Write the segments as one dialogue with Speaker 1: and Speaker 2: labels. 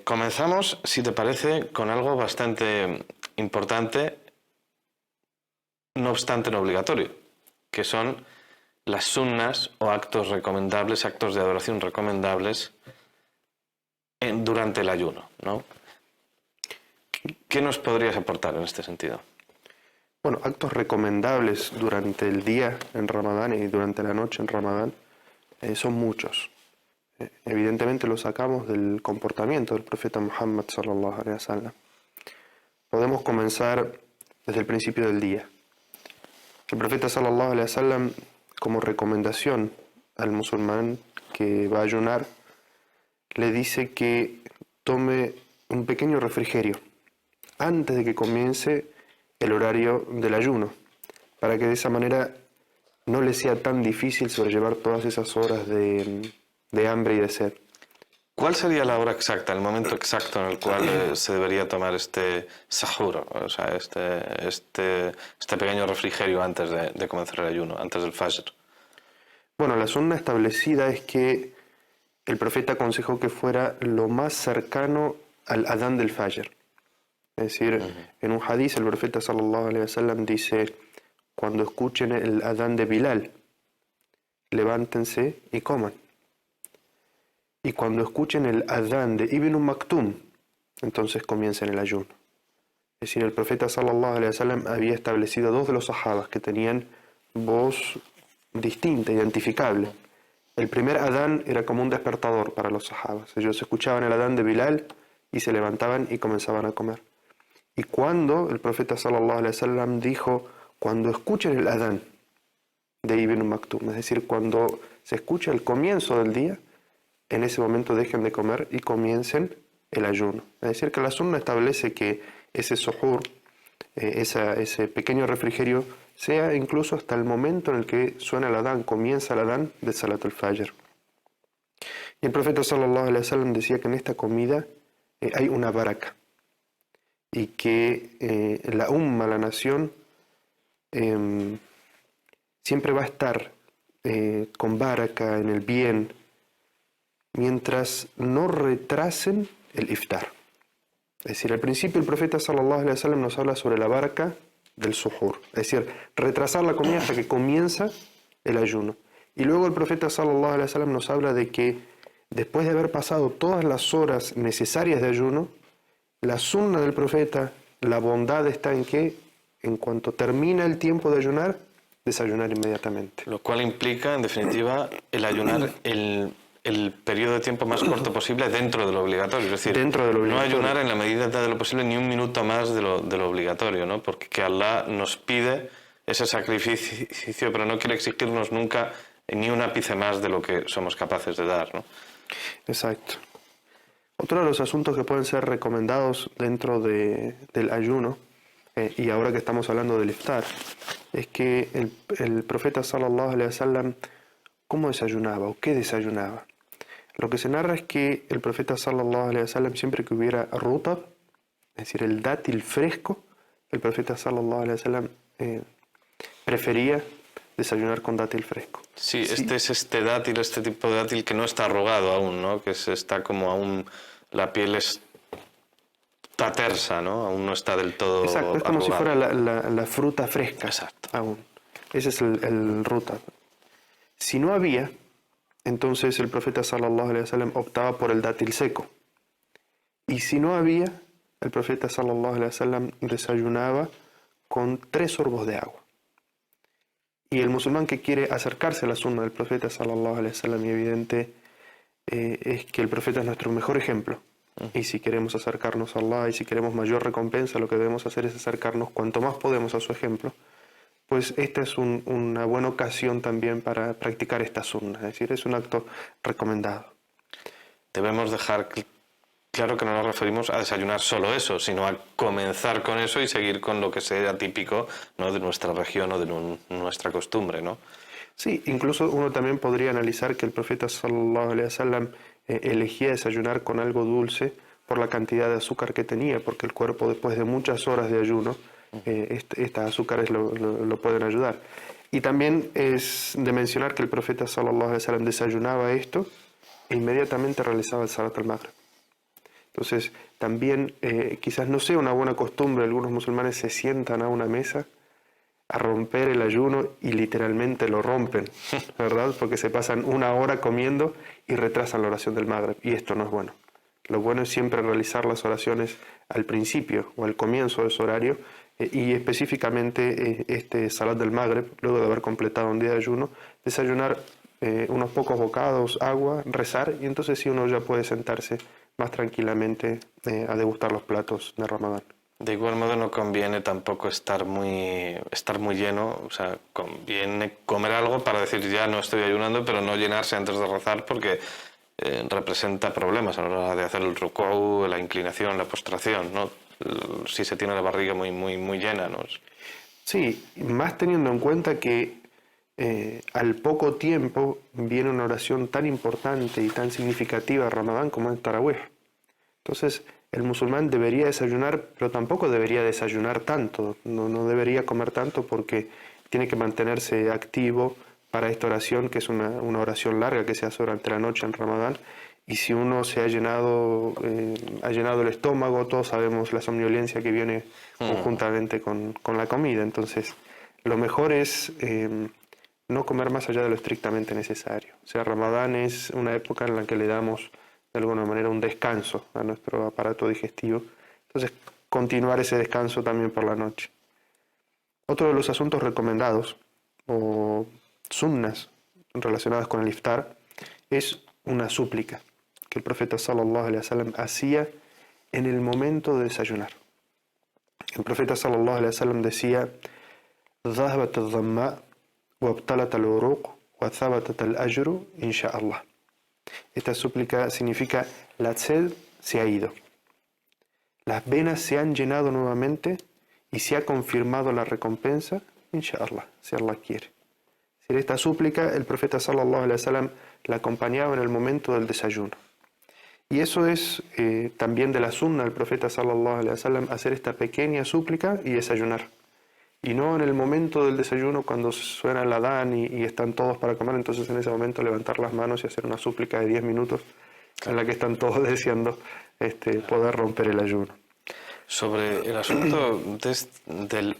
Speaker 1: Comenzamos, si te parece, con algo bastante importante, no obstante no obligatorio, que son las sunnas o actos recomendables, actos de adoración recomendables durante el ayuno, ¿no? ¿Qué nos podrías aportar en este sentido?
Speaker 2: Bueno, actos recomendables durante el día en Ramadán y durante la noche en Ramadán son muchos. Evidentemente lo sacamos del comportamiento del profeta Muhammad sallallahu alaihi wasallam. Podemos comenzar desde el principio del día. El profeta sallallahu alaihi wasallam, como recomendación al musulmán que va a ayunar, le dice que tome un pequeño refrigerio antes de que comience el horario del ayuno, para que de esa manera no le sea tan difícil sobrellevar todas esas horas de hambre y de sed.
Speaker 1: ¿Cuál sería la hora exacta, el momento exacto en el cual se debería tomar este sahur, o sea, este pequeño refrigerio antes de comenzar el ayuno, antes del fajr?
Speaker 2: Bueno, la sunna establecida es que el profeta aconsejó que fuera lo más cercano al adán del fajr. Es decir, en un hadith el profeta sallallahu alaihi wasallam dice: cuando escuchen el adán de Bilal, levántense y coman. Y cuando escuchen el adán de Ibn Maktum, entonces comiencen el ayuno. Es decir, el profeta sallallahu alaihi wasallam había establecido dos de los sahabas que tenían voz distinta, identificable. El primer adán era como un despertador para los sahabas. Ellos escuchaban el adán de Bilal y se levantaban y comenzaban a comer. Y cuando el profeta sallallahu alaihi wasallam dijo: cuando escuchen el adán de Ibn Maktum, es decir, cuando se escucha el comienzo del día, en ese momento dejen de comer y comiencen el ayuno. Es decir, que la sunna establece que ese suhur, ese pequeño refrigerio, sea incluso hasta el momento en el que suena el adán, comienza el adán de Salat al-Fajr. Y el profeta sallallahu alaihi wasallam decía que en esta comida hay una baraka, y que la umma, la nación, siempre va a estar con baraka, en el bien, mientras no retrasen el iftar. Es decir, al principio el profeta sallallahu alaihi wasallam nos habla sobre la baraka del suhur, es decir, retrasar la comida hasta que comienza el ayuno. Y luego el profeta sallallahu alaihi wasallam nos habla de que después de haber pasado todas las horas necesarias de ayuno, la sunna del profeta, la bondad está en que en cuanto termina el tiempo de ayunar, desayunar inmediatamente.
Speaker 1: Lo cual implica, en definitiva, el ayunar el periodo de tiempo más corto posible dentro de lo obligatorio. Es decir,
Speaker 2: dentro de lo obligatorio.
Speaker 1: No ayunar en la medida de lo posible ni un minuto más de lo obligatorio, ¿no? Porque que Allah nos pide ese sacrificio, pero no quiere exigirnos nunca ni un ápice más de lo que somos capaces de dar, ¿no?
Speaker 2: Exacto. Otro de los asuntos que pueden ser recomendados dentro del ayuno, y ahora que estamos hablando del iftar, es que el profeta sallallahu alaihi wasallam, ¿cómo desayunaba o qué desayunaba? Lo que se narra es que el profeta sallallahu alaihi wasallam, siempre que hubiera rutab, es decir, el dátil fresco, el profeta sallallahu alaihi wasallam prefería desayunar con dátil fresco.
Speaker 1: Sí, este es este tipo de dátil que no está arrugado aún, ¿no? Que está como aún, la piel está tersa, ¿no? Aún no está del todo
Speaker 2: Exacto, es como
Speaker 1: arrugado.
Speaker 2: si fuera la fruta fresca.
Speaker 1: Exacto.
Speaker 2: Aún. Ese es el rutab. Si no había, entonces el profeta sallallahu alaihi wasallam optaba por el dátil seco. Y si no había, el profeta sallallahu alaihi wasallam desayunaba con 3 sorbos de agua. Y el musulmán que quiere acercarse a la sunna del profeta sallallahu alaihi wasallam, y evidente es que el profeta es nuestro mejor ejemplo. Y si queremos acercarnos a Allah y si queremos mayor recompensa, lo que debemos hacer es acercarnos cuanto más podemos a su ejemplo. Pues esta es una buena ocasión también para practicar esta sunna, es decir, es un acto recomendado.
Speaker 1: Debemos dejar claro que no nos referimos a desayunar solo eso, sino a comenzar con eso y seguir con lo que sea típico, ¿no?, de nuestra región o de nuestra costumbre, ¿no?
Speaker 2: Sí, incluso uno también podría analizar que el profeta sallallahu alaihi wasallam elegía desayunar con algo dulce por la cantidad de azúcar que tenía, porque el cuerpo, después de muchas horas de ayuno, estas azúcares lo pueden ayudar. Y también es de mencionar que el profeta sallallahu alaihi wasallam desayunaba esto e inmediatamente realizaba el salat al-maghrib. Entonces, también quizás no sea una buena costumbre, algunos musulmanes se sientan a una mesa a romper el ayuno y literalmente lo rompen, ¿verdad? Porque se pasan una hora comiendo y retrasan la oración del Maghrib, y esto no es bueno. Lo bueno es siempre realizar las oraciones al principio o al comienzo de su horario, y específicamente este Salat del Maghrib, luego de haber completado un día de ayuno, desayunar unos pocos bocados, agua, rezar, y entonces sí uno ya puede sentarse más tranquilamente a degustar los platos de Ramadán.
Speaker 1: De igual modo no conviene tampoco estar muy lleno, o sea, conviene comer algo para decir ya no estoy ayunando, pero no llenarse antes de rezar porque representa problemas a la hora de hacer el rukú, la inclinación, la postración, ¿no? Si se tiene la barriga muy llena, ¿no?
Speaker 2: Sí, más teniendo en cuenta que al poco tiempo viene una oración tan importante y tan significativa de Ramadán como es Tarawih. Entonces, el musulmán debería desayunar, pero tampoco debería desayunar tanto, no debería comer tanto porque tiene que mantenerse activo para esta oración, que es una oración larga que se hace durante la noche en Ramadán. Y si uno se ha llenado el estómago, todos sabemos la somnolencia que viene conjuntamente con la comida. Entonces, lo mejor es no comer más allá de lo estrictamente necesario. O sea, Ramadán es una época en la que le damos de alguna manera un descanso a nuestro aparato digestivo. Entonces, continuar ese descanso también por la noche. Otro de los asuntos recomendados o sunnas relacionadas con el iftar es una súplica que el profeta sallallahu alaihi wasallam hacía en el momento de desayunar. El profeta sallallahu alaihi wasallam decía: "Dhahabat al-dhamma wa abtalat al-uruq wa thabatat al-ajru insha'Allah". Esta súplica significa: la sed se ha ido, las venas se han llenado nuevamente y se ha confirmado la recompensa, insha'Allah, si Allah quiere. Si esta súplica, el profeta sallallahu alaihi wasallam la acompañaba en el momento del desayuno. Y eso es también de la sunna del profeta sallallahu alaihi wasallam, hacer esta pequeña súplica y desayunar. Y no en el momento del desayuno cuando suena el adán y están todos para comer, entonces en ese momento levantar las manos y hacer una súplica de 10 minutos en la que están todos deseando poder romper el ayuno.
Speaker 1: Sobre el asunto del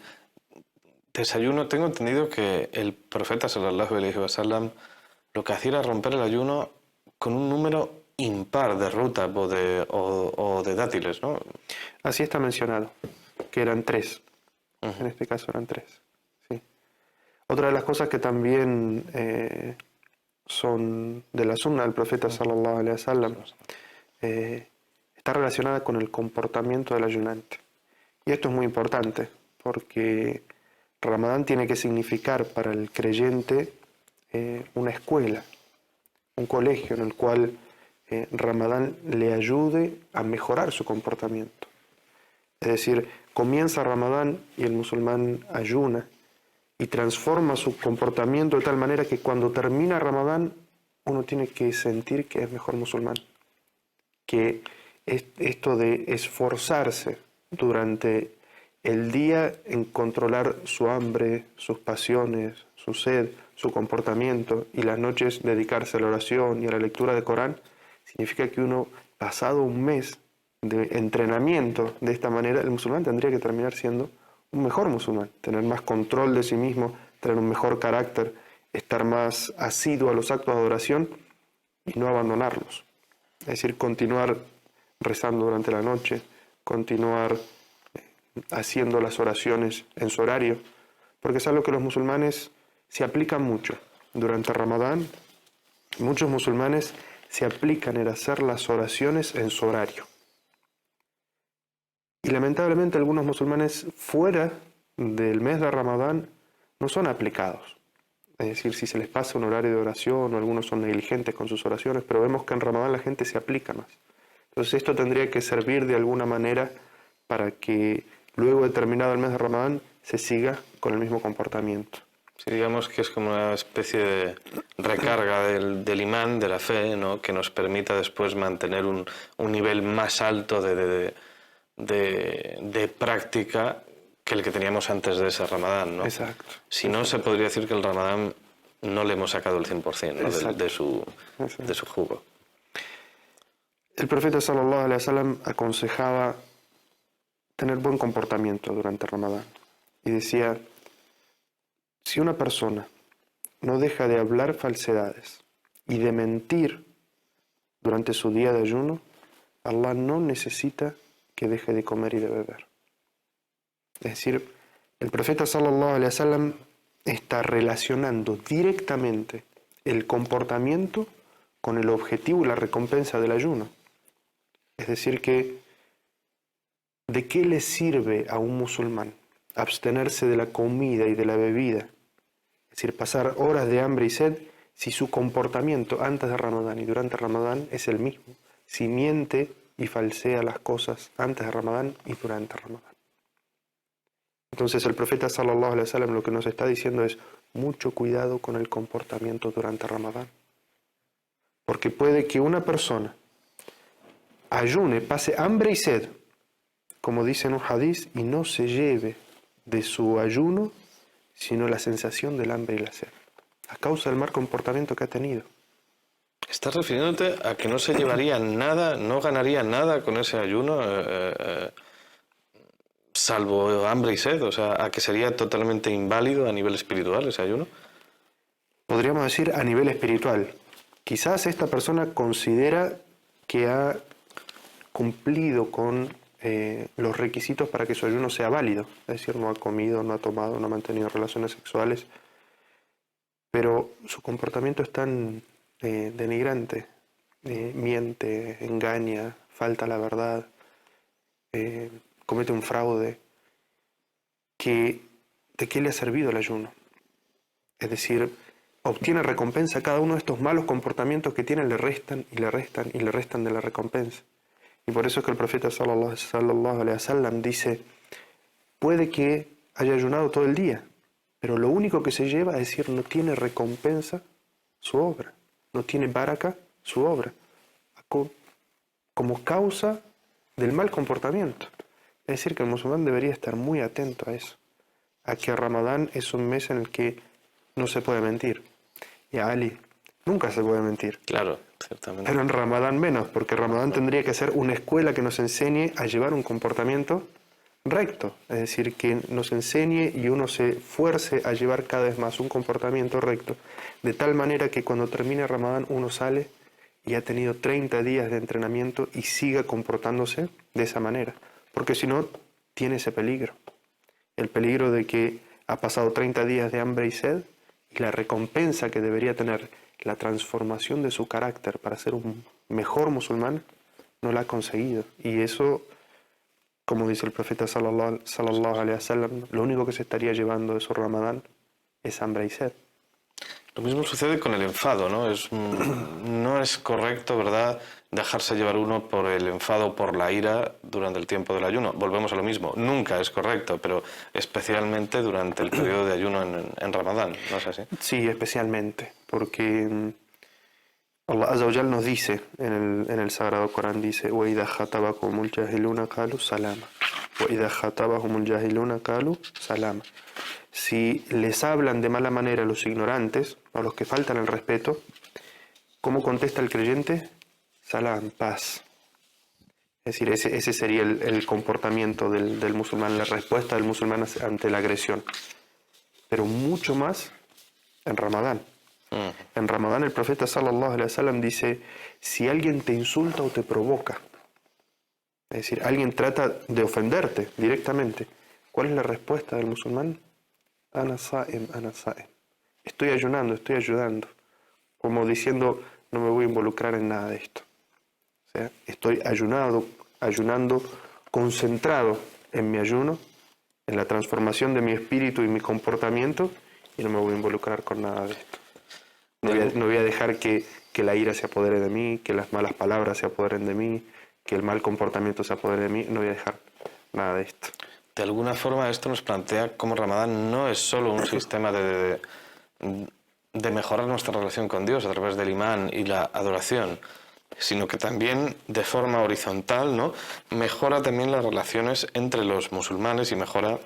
Speaker 1: desayuno, tengo entendido que el profeta sallallahu alaihi wasallam lo que hacía era romper el ayuno con un número impar de rutab o de dátiles, ¿no?
Speaker 2: Así está mencionado, que eran 3. En este caso eran 3. Sí. Otra de las cosas que también son de la sunna del profeta sallallahu alaihi wasallam está relacionada con el comportamiento del ayunante. Y esto es muy importante porque Ramadán tiene que significar para el creyente una escuela, un colegio en el cual Ramadán le ayude a mejorar su comportamiento. Es decir, comienza Ramadán y el musulmán ayuna y transforma su comportamiento de tal manera que cuando termina Ramadán uno tiene que sentir que es mejor musulmán. Que esto de esforzarse durante el día en controlar su hambre, sus pasiones, su sed, su comportamiento, y las noches dedicarse a la oración y a la lectura del Corán, significa que uno, pasado un mes de entrenamiento de esta manera, el musulmán tendría que terminar siendo un mejor musulmán, tener más control de sí mismo, tener un mejor carácter, estar más asiduo a los actos de adoración y no abandonarlos. Es decir, continuar rezando durante la noche, continuar haciendo las oraciones en su horario, porque es algo que los musulmanes se aplican mucho. Durante Ramadán, muchos musulmanes se aplican en hacer las oraciones en su horario. Y lamentablemente algunos musulmanes fuera del mes de Ramadán no son aplicados. Es decir, si se les pasa un horario de oración o algunos son negligentes con sus oraciones, pero vemos que en Ramadán la gente se aplica más. Entonces esto tendría que servir de alguna manera para que luego de terminado el mes de Ramadán se siga con el mismo comportamiento.
Speaker 1: Sí, digamos que es como una especie de recarga del imán, de la fe, ¿no? Que nos permita después mantener un nivel más alto de práctica que el que teníamos antes de ese Ramadán, ¿no?
Speaker 2: Exacto.
Speaker 1: Si no, se podría decir que el Ramadán no le hemos sacado el 100%, ¿no? de su jugo.
Speaker 2: El profeta sallallahu alaihi wasallam aconsejaba tener buen comportamiento durante Ramadán y decía, si una persona no deja de hablar falsedades y de mentir durante su día de ayuno, Allah no necesita que deje de comer y de beber. Es decir, el profeta sallallahu alaihi wasallam está relacionando directamente el comportamiento con el objetivo y la recompensa del ayuno. Es decir, que ¿de qué le sirve a un musulmán abstenerse de la comida y de la bebida? Es decir, pasar horas de hambre y sed si su comportamiento antes de Ramadán y durante Ramadán es el mismo. Si miente y falsea las cosas antes de Ramadán y durante Ramadán. Entonces el profeta sallallahu alaihi wasallam lo que nos está diciendo es mucho cuidado con el comportamiento durante Ramadán. Porque puede que una persona ayune, pase hambre y sed, como dice en un hadiz, y no se lleve de su ayuno sino la sensación del hambre y la sed, a causa del mal comportamiento que ha tenido.
Speaker 1: ¿Estás refiriéndote a que no se llevaría nada, no ganaría nada con ese ayuno, salvo hambre y sed? O sea, ¿a que sería totalmente inválido a nivel espiritual ese ayuno?
Speaker 2: Podríamos decir a nivel espiritual. Quizás esta persona considera que ha cumplido con los requisitos para que su ayuno sea válido. Es decir, no ha comido, no ha tomado, no ha mantenido relaciones sexuales. Pero su comportamiento es tan denigrante. Miente, engaña, falta la verdad, comete un fraude. ¿De qué le ha servido el ayuno? Es decir, obtiene recompensa. Cada uno de estos malos comportamientos que tiene le restan y le restan y le restan de la recompensa. Y por eso es que el profeta sallallahu alaihi wasallam dice, puede que haya ayunado todo el día, pero lo único que se lleva es decir, no tiene recompensa su obra, no tiene baraka su obra, como causa del mal comportamiento. Es decir, que el musulmán debería estar muy atento a eso, a que Ramadán es un mes en el que no se puede mentir. Y a Ali, nunca se puede mentir.
Speaker 1: Claro, ciertamente.
Speaker 2: Pero en Ramadán menos, porque Ramadán tendría que ser una escuela que nos enseñe a llevar un comportamiento recto. Es decir, que nos enseñe y uno se fuerce a llevar cada vez más un comportamiento recto. De tal manera que cuando termine Ramadán uno sale y ha tenido 30 días de entrenamiento y siga comportándose de esa manera. Porque si no, tiene ese peligro. El peligro de que ha pasado 30 días de hambre y sed y la recompensa que debería tener la transformación de su carácter para ser un mejor musulmán, no la ha conseguido. Y eso, como dice el profeta sallallahu alaihi wasallam, lo único que se estaría llevando de su Ramadán es hambre y sed.
Speaker 1: Lo mismo sucede con el enfado, ¿no? No es correcto, ¿verdad?, dejarse llevar uno por el enfado, por la ira durante el tiempo del ayuno. Volvemos a lo mismo, nunca es correcto, pero especialmente durante el periodo de ayuno en Ramadán, ¿no es así?
Speaker 2: Sí, especialmente, porque Allah Azza wa Jal nos dice en el Sagrado Corán, dice وَإِذَا خَطَبَكُمُ الْجَاهِلُونَ قَالُوا سَلَامًا وَإِذَا خَطَبَهُمُ الْجَاهِلُونَ قَالُوا سَلَامًا. Si les hablan de mala manera a los ignorantes, a los que faltan el respeto, ¿cómo contesta el creyente? Salam, paz. Es decir, ese sería el comportamiento del musulmán, la respuesta del musulmán ante la agresión. Pero mucho más en Ramadán. En Ramadán el profeta sallallahu alaihi wasallam dice, si alguien te insulta o te provoca, es decir, alguien trata de ofenderte directamente, ¿cuál es la respuesta del musulmán? Ana sa'im, ana sa'im. Estoy ayunando, estoy ayudando. Como diciendo, no me voy a involucrar en nada de esto. O sea, estoy ayunando, concentrado en mi ayuno, en la transformación de mi espíritu y mi comportamiento, y no me voy a involucrar con nada de esto. No voy a dejar que la ira se apodere de mí, que las malas palabras se apoderen de mí, que el mal comportamiento se apodere de mí. No voy a dejar nada de esto.
Speaker 1: De alguna forma esto nos plantea cómo Ramadán no es solo un sistema de mejorar nuestra relación con Dios a través del imán y la adoración, sino que también de forma horizontal, ¿no?, mejora también las relaciones entre los musulmanes y mejora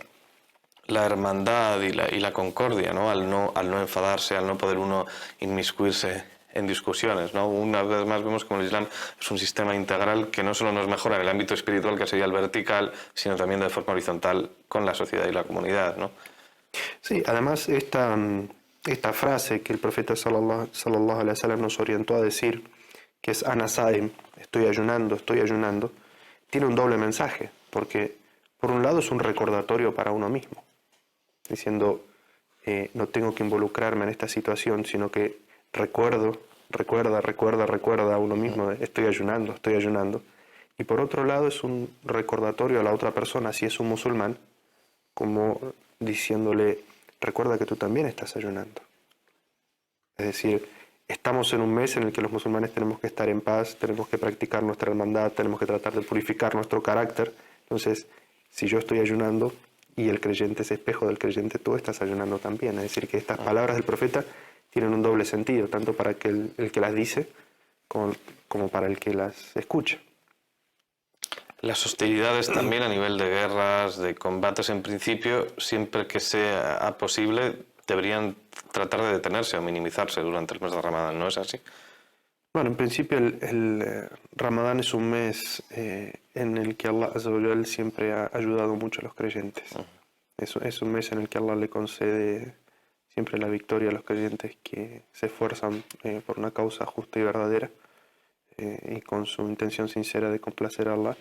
Speaker 1: la hermandad y la concordia, ¿no? Al no enfadarse, al no poder uno inmiscuirse en discusiones, ¿no? Una vez más vemos como el Islam es un sistema integral que no solo nos mejora en el ámbito espiritual, que sería el vertical, sino también de forma horizontal con la sociedad y la comunidad, ¿no?
Speaker 2: Sí, además esta frase que el profeta sallallahu alaihi wasallam nos orientó a decir, que es Ana Saim, estoy ayunando, tiene un doble mensaje, porque por un lado es un recordatorio para uno mismo, diciendo, no tengo que involucrarme en esta situación, sino que recuerda a uno mismo, estoy ayunando. Y por otro lado es un recordatorio a la otra persona, si es un musulmán, como diciéndole, recuerda que tú también estás ayunando. Es decir, estamos en un mes en el que los musulmanes tenemos que estar en paz, tenemos que practicar nuestra hermandad, tenemos que tratar de purificar nuestro carácter. Entonces, si yo estoy ayunando y el creyente es espejo del creyente, tú estás ayunando también. Es decir, que estas palabras del profeta tienen un doble sentido, tanto para que el que las dice como para el que las escucha.
Speaker 1: Las hostilidades también a nivel de guerras, de combates en principio, siempre que sea posible, deberían tratar de detenerse o minimizarse durante el mes de Ramadán, ¿no es así?
Speaker 2: Bueno, en principio el Ramadán es un mes en el que Allah Azza wa Jal siempre ha ayudado mucho a los creyentes. Es un mes en el que Allah le concede siempre la victoria a los creyentes que se esfuerzan por una causa justa y verdadera y con su intención sincera de complacer a Allah.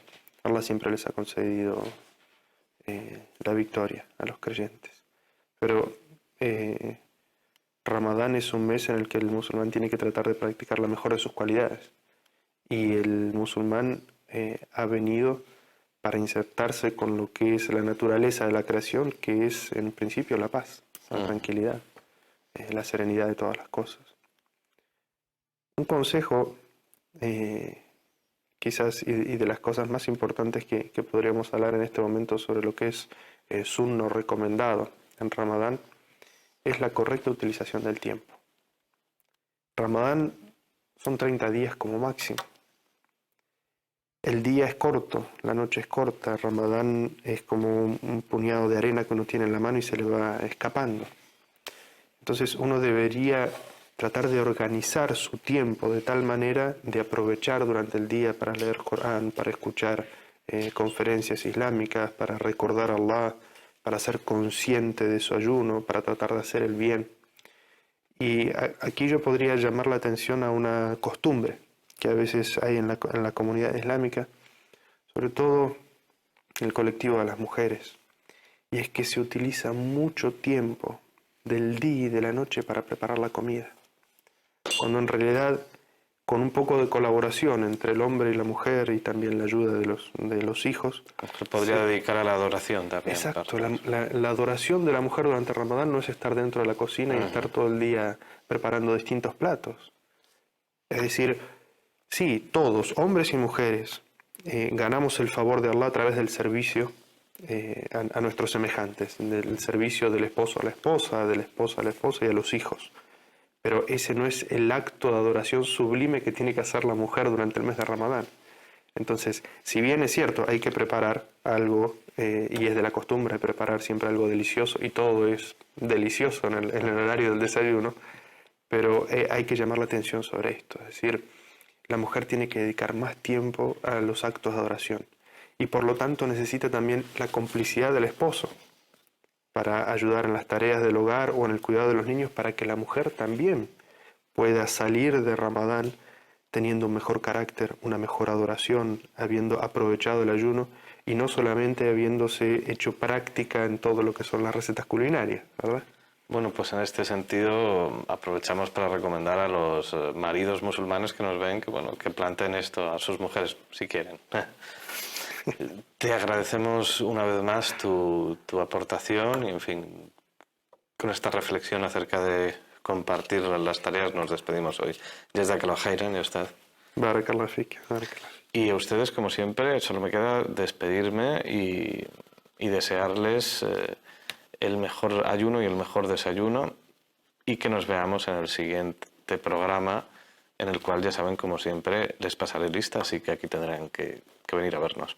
Speaker 2: Allah siempre les ha concedido la victoria a los creyentes. Pero Ramadán es un mes en el que el musulmán tiene que tratar de practicar la mejor de sus cualidades. Y el musulmán ha venido para insertarse con lo que es la naturaleza de la creación, que es en principio la paz, la tranquilidad, la serenidad de todas las cosas. Un consejo, quizás, y de las cosas más importantes que podríamos hablar en este momento sobre lo que es sunno recomendado en Ramadán, es la correcta utilización del tiempo. Ramadán son 30 días como máximo. El día es corto, la noche es corta, Ramadán es como un puñado de arena que uno tiene en la mano y se le va escapando. Entonces uno debería tratar de organizar su tiempo de tal manera de aprovechar durante el día para leer Corán, para escuchar conferencias islámicas, para recordar a Allah, para ser consciente de su ayuno, para tratar de hacer el bien. Y aquí yo podría llamar la atención a una costumbre que a veces hay en la comunidad islámica, sobre todo en el colectivo de las mujeres, y es que se utiliza mucho tiempo del día y de la noche para preparar la comida, cuando en realidad con un poco de colaboración entre el hombre y la mujer y también la ayuda de los hijos.
Speaker 1: Se podría dedicar a la adoración también.
Speaker 2: Exacto, la adoración de la mujer durante Ramadán no es estar dentro de la cocina y estar todo el día preparando distintos platos. Es decir, sí, todos, hombres y mujeres, ganamos el favor de Allah a través del servicio a nuestros semejantes, del servicio del esposo a la esposa, de la esposa a la esposa y a los hijos. Pero ese no es el acto de adoración sublime que tiene que hacer la mujer durante el mes de Ramadán. Entonces, si bien es cierto, hay que preparar algo, y es de la costumbre preparar siempre algo delicioso, y todo es delicioso en el horario del desayuno, pero hay que llamar la atención sobre esto. Es decir, la mujer tiene que dedicar más tiempo a los actos de adoración, y por lo tanto necesita también la complicidad del esposo para ayudar en las tareas del hogar o en el cuidado de los niños, para que la mujer también pueda salir de Ramadán teniendo un mejor carácter, una mejor adoración, habiendo aprovechado el ayuno y no solamente habiéndose hecho práctica en todo lo que son las recetas culinarias, ¿verdad?
Speaker 1: Bueno, pues en este sentido aprovechamos para recomendar a los maridos musulmanes que nos ven que planteen esto a sus mujeres, si quieren. Te agradecemos una vez más tu aportación y, en fin, con esta reflexión acerca de compartir las tareas nos despedimos hoy. Jazakallah khairan, Ustad.
Speaker 2: Barakallah fik, barakallah.
Speaker 1: Y a ustedes, como siempre, solo me queda despedirme y desearles el mejor ayuno y el mejor desayuno, y que nos veamos en el siguiente programa, en el cual, ya saben, como siempre, les pasaré lista, así que aquí tendrán que venir a vernos.